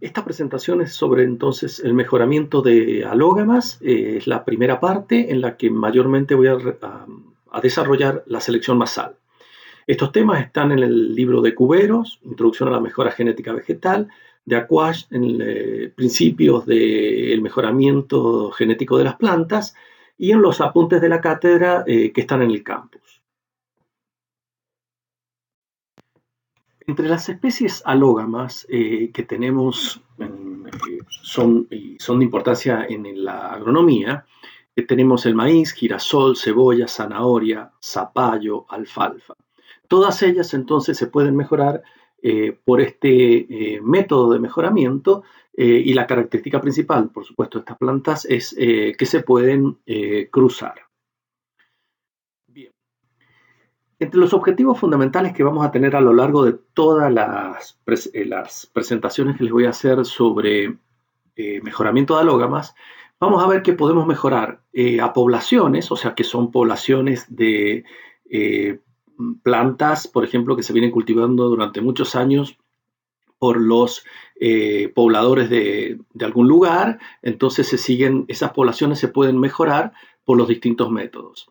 Esta presentación es sobre entonces el mejoramiento de alógamas. Es la primera parte en la que mayormente voy a desarrollar la selección masal. Estos temas están en el libro de Cuberos, Introducción a la mejora genética vegetal, de Aquash, en Principios del mejoramiento genético de las plantas, y en los apuntes de la cátedra que están en el campus. Entre las especies alógamas que tenemos, son de importancia en la agronomía, tenemos el maíz, girasol, cebolla, zanahoria, zapallo, alfalfa. Todas ellas entonces se pueden mejorar por este método de mejoramiento, y la característica principal, por supuesto, de estas plantas es que se pueden cruzar. Bien. Entre los objetivos fundamentales que vamos a tener a lo largo de todas las presentaciones que les voy a hacer sobre mejoramiento de alógamas, vamos a ver que podemos mejorar a poblaciones, o sea que son poblaciones de plantas, por ejemplo, que se vienen cultivando durante muchos años por los pobladores de algún lugar. Entonces esas poblaciones se pueden mejorar por los distintos métodos.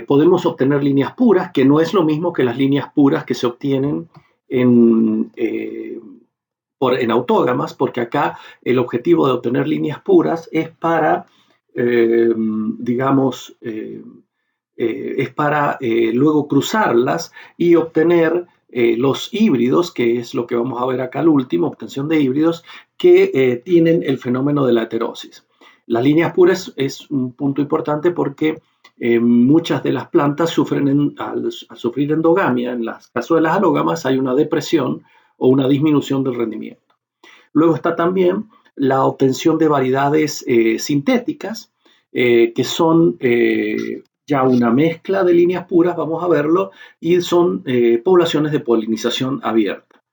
Podemos obtener líneas puras, que no es lo mismo que las líneas puras que se obtienen en autógamas, porque acá el objetivo de obtener líneas puras es para, luego cruzarlas y obtener los híbridos, que es lo que vamos a ver acá al último, obtención de híbridos, que tienen el fenómeno de la heterosis. Las líneas puras es un punto importante porque muchas de las plantas al sufrir endogamia, en el caso de las alógamas, hay una depresión o una disminución del rendimiento. Luego está también la obtención de variedades sintéticas, que son ya una mezcla de líneas puras, vamos a verlo, y son poblaciones de polinización abierta.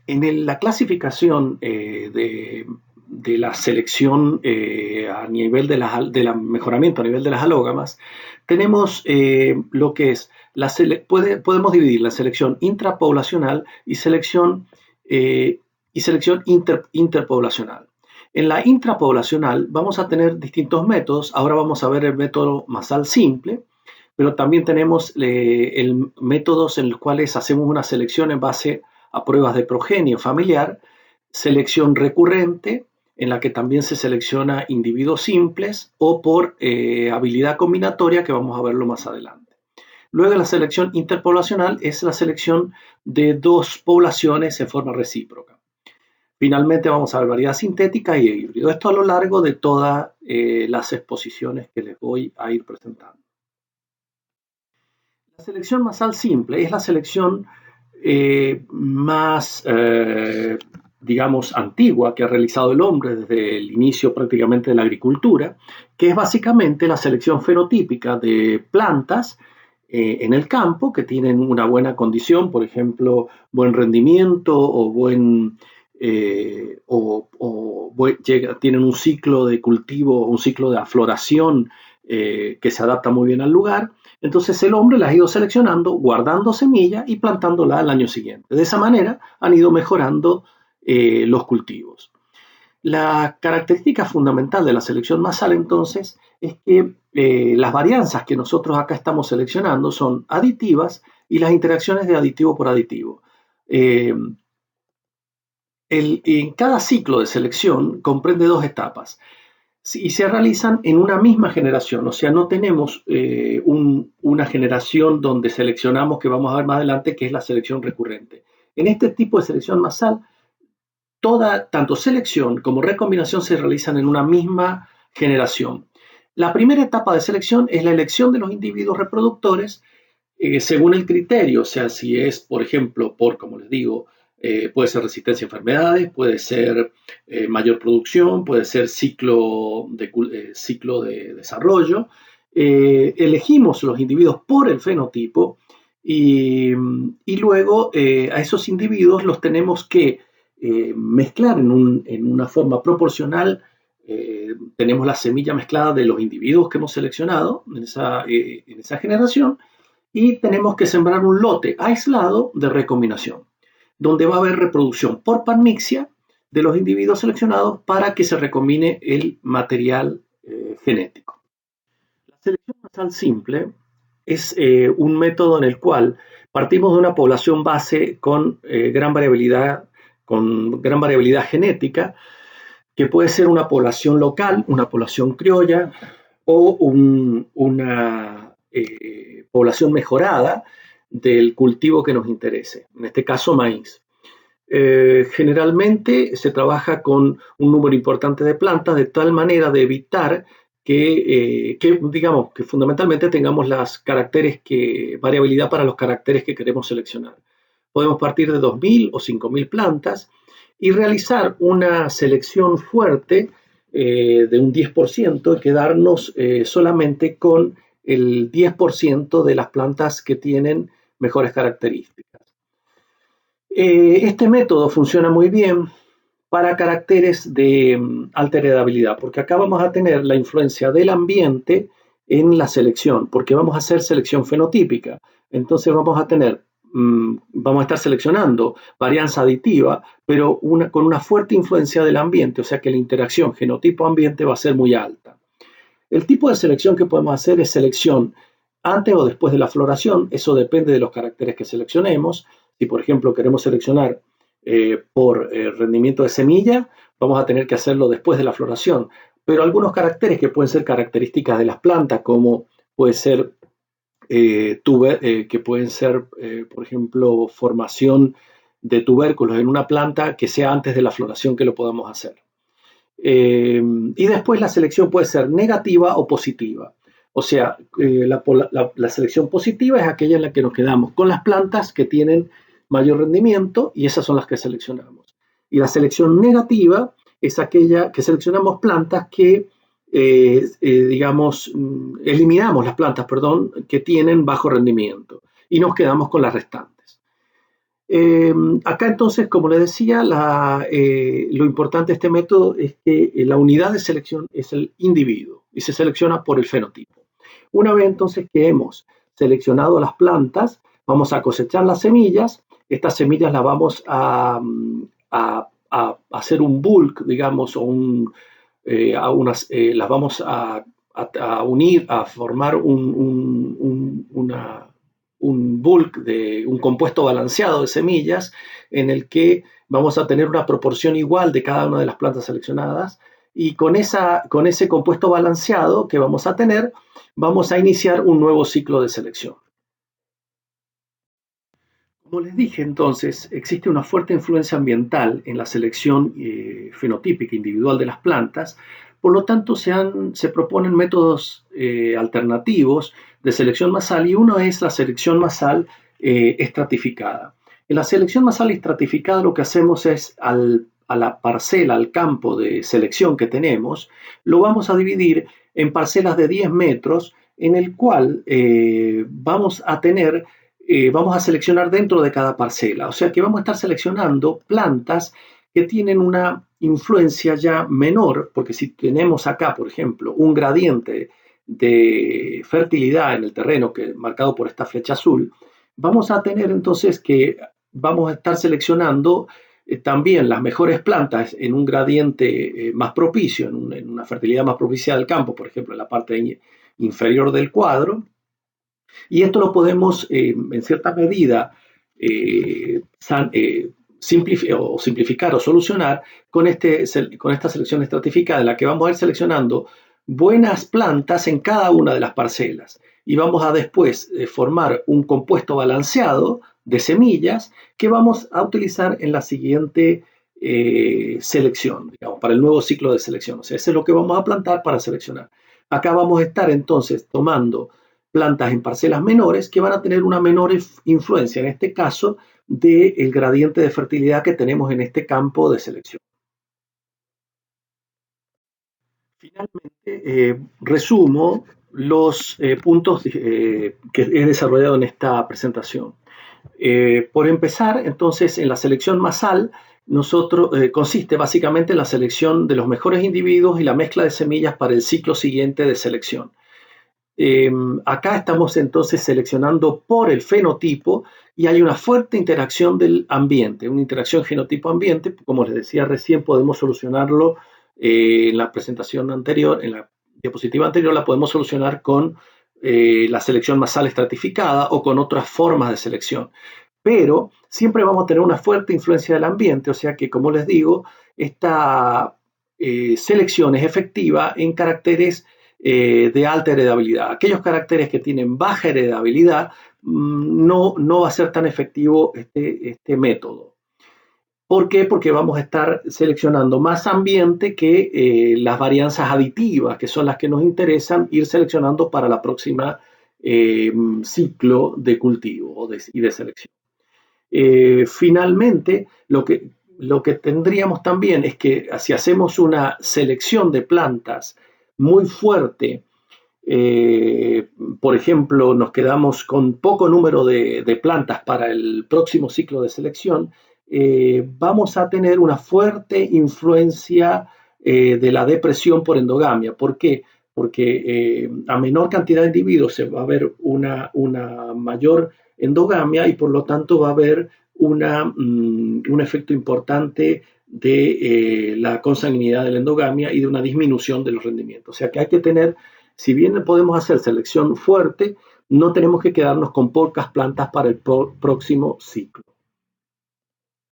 En la clasificación de la selección a nivel del mejoramiento a nivel de las alógamas, tenemos lo que es, podemos dividir la selección intrapoblacional y selección interpoblacional. En la intrapoblacional vamos a tener distintos métodos. Ahora vamos a ver el método masal simple, pero también tenemos métodos en los cuales hacemos una selección en base a pruebas de progenio familiar, selección recurrente, en la que también se selecciona individuos simples, o por habilidad combinatoria, que vamos a verlo más adelante. Luego la selección interpoblacional es la selección de dos poblaciones en forma recíproca. Finalmente vamos a ver variedad sintética y híbrido. Esto a lo largo de todas las exposiciones que les voy a ir presentando. La selección masal simple es la selección más, digamos, antigua que ha realizado el hombre desde el inicio prácticamente de la agricultura, que es básicamente la selección fenotípica de plantas en el campo que tienen una buena condición, por ejemplo, buen rendimiento o tienen un ciclo de cultivo, un ciclo de afloración que se adapta muy bien al lugar. Entonces el hombre las ha ido seleccionando, guardando semilla y plantándola al año siguiente. De esa manera han ido mejorando los cultivos. La característica fundamental de la selección masal entonces es que las varianzas que nosotros acá estamos seleccionando son aditivas y las interacciones de aditivo por aditivo. En cada ciclo de selección comprende dos etapas y se realizan en una misma generación, o sea, no tenemos una generación donde seleccionamos, que vamos a ver más adelante, que es la selección recurrente. En este tipo de selección masal, tanto selección como recombinación se realizan en una misma generación. La primera etapa de selección es la elección de los individuos reproductores según el criterio, o sea, si es, por ejemplo, como les digo, puede ser resistencia a enfermedades, puede ser mayor producción, puede ser ciclo de desarrollo. Elegimos los individuos por el fenotipo y luego a esos individuos los tenemos que mezclar en una forma proporcional. Tenemos la semilla mezclada de los individuos que hemos seleccionado en esa generación, y tenemos que sembrar un lote aislado de recombinación. donde va a haber reproducción por panmixia de los individuos seleccionados para que se recombine el material genético. La selección masal simple es un método en el cual partimos de una población base con gran variabilidad genética, que puede ser una población local, una población criolla o una población mejorada del cultivo que nos interese, en este caso maíz. Generalmente se trabaja con un número importante de plantas de tal manera de evitar que digamos, que fundamentalmente tengamos variabilidad para los caracteres que queremos seleccionar. Podemos partir de 2.000 o 5.000 plantas y realizar una selección fuerte de un 10% y quedarnos solamente con el 10% de las plantas que tienen mejores características. Este método funciona muy bien para caracteres de alta heredabilidad, porque acá vamos a tener la influencia del ambiente en la selección, porque vamos a hacer selección fenotípica. Entonces vamos a estar seleccionando varianza aditiva, pero con una fuerte influencia del ambiente, o sea que la interacción genotipo-ambiente va a ser muy alta. El tipo de selección que podemos hacer es selección antes o después de la floración, eso depende de los caracteres que seleccionemos. Si por ejemplo queremos seleccionar por rendimiento de semilla, vamos a tener que hacerlo después de la floración. Pero algunos caracteres que pueden ser características de las plantas, como puede ser que pueden ser, por ejemplo, formación de tubérculos en una planta, que sea antes de la floración que lo podamos hacer. Y después la selección puede ser negativa o positiva. O sea, la selección positiva es aquella en la que nos quedamos con las plantas que tienen mayor rendimiento y esas son las que seleccionamos. Y la selección negativa es aquella que seleccionamos plantas que, digamos, eliminamos las plantas, que tienen bajo rendimiento y nos quedamos con las restantes. Acá entonces, como les decía, lo importante de este método es que la unidad de selección es el individuo y se selecciona por el fenotipo. Una vez entonces que hemos seleccionado las plantas, vamos a cosechar las semillas. Estas semillas las vamos a hacer un bulk, digamos, las vamos a unir, a formar un bulk, un compuesto balanceado de semillas, en el que vamos a tener una proporción igual de cada una de las plantas seleccionadas, y con ese compuesto balanceado que vamos a tener, vamos a iniciar un nuevo ciclo de selección. Como les dije entonces, existe una fuerte influencia ambiental en la selección fenotípica individual de las plantas, por lo tanto se proponen métodos alternativos de selección masal, y uno es la selección masal estratificada. En la selección masal estratificada lo que hacemos es a la parcela, al campo de selección que tenemos, lo vamos a dividir en parcelas de 10 metros, en el cual vamos a seleccionar dentro de cada parcela. O sea que vamos a estar seleccionando plantas que tienen una influencia ya menor, porque si tenemos acá, por ejemplo, un gradiente de fertilidad en el terreno marcado por esta flecha azul, vamos a tener entonces que vamos a estar seleccionando también las mejores plantas en un gradiente más propicio, en una fertilidad más propicia del campo, por ejemplo, en la parte inferior del cuadro. Y esto lo podemos, en cierta medida, simplificar o solucionar con esta selección estratificada, en la que vamos a ir seleccionando buenas plantas en cada una de las parcelas. Y vamos a después formar un compuesto balanceado de semillas que vamos a utilizar en la siguiente selección, digamos, para el nuevo ciclo de selección. O sea, eso es lo que vamos a plantar para seleccionar. Acá vamos a estar entonces tomando plantas en parcelas menores que van a tener una menor influencia, en este caso, del gradiente de fertilidad que tenemos en este campo de selección. Finalmente, resumo los puntos que he desarrollado en esta presentación. Por empezar, entonces, en la selección masal, consiste básicamente en la selección de los mejores individuos y la mezcla de semillas para el ciclo siguiente de selección. Acá estamos entonces seleccionando por el fenotipo y hay una fuerte interacción del ambiente, una interacción genotipo-ambiente. Como les decía recién, podemos solucionarlo en la presentación anterior, en la diapositiva anterior, la podemos solucionar con la selección masal estratificada o con otras formas de selección. Pero siempre vamos a tener una fuerte influencia del ambiente, o sea que, como les digo, esta selección es efectiva en caracteres de alta heredabilidad. Aquellos caracteres que tienen baja heredabilidad no va a ser tan efectivo este método. ¿Por qué? Porque vamos a estar seleccionando más ambiente que las varianzas aditivas, que son las que nos interesan ir seleccionando para la próxima ciclo de cultivo y de selección. Finalmente, lo que tendríamos también es que si hacemos una selección de plantas muy fuerte, por ejemplo, nos quedamos con poco número de plantas para el próximo ciclo de selección, vamos a tener una fuerte influencia de la depresión por endogamia. ¿Por qué? Porque a menor cantidad de individuos se va a ver una mayor endogamia y por lo tanto va a haber un efecto importante de la consanguinidad de la endogamia y de una disminución de los rendimientos. O sea que hay que tener, si bien podemos hacer selección fuerte, no tenemos que quedarnos con pocas plantas para el próximo ciclo.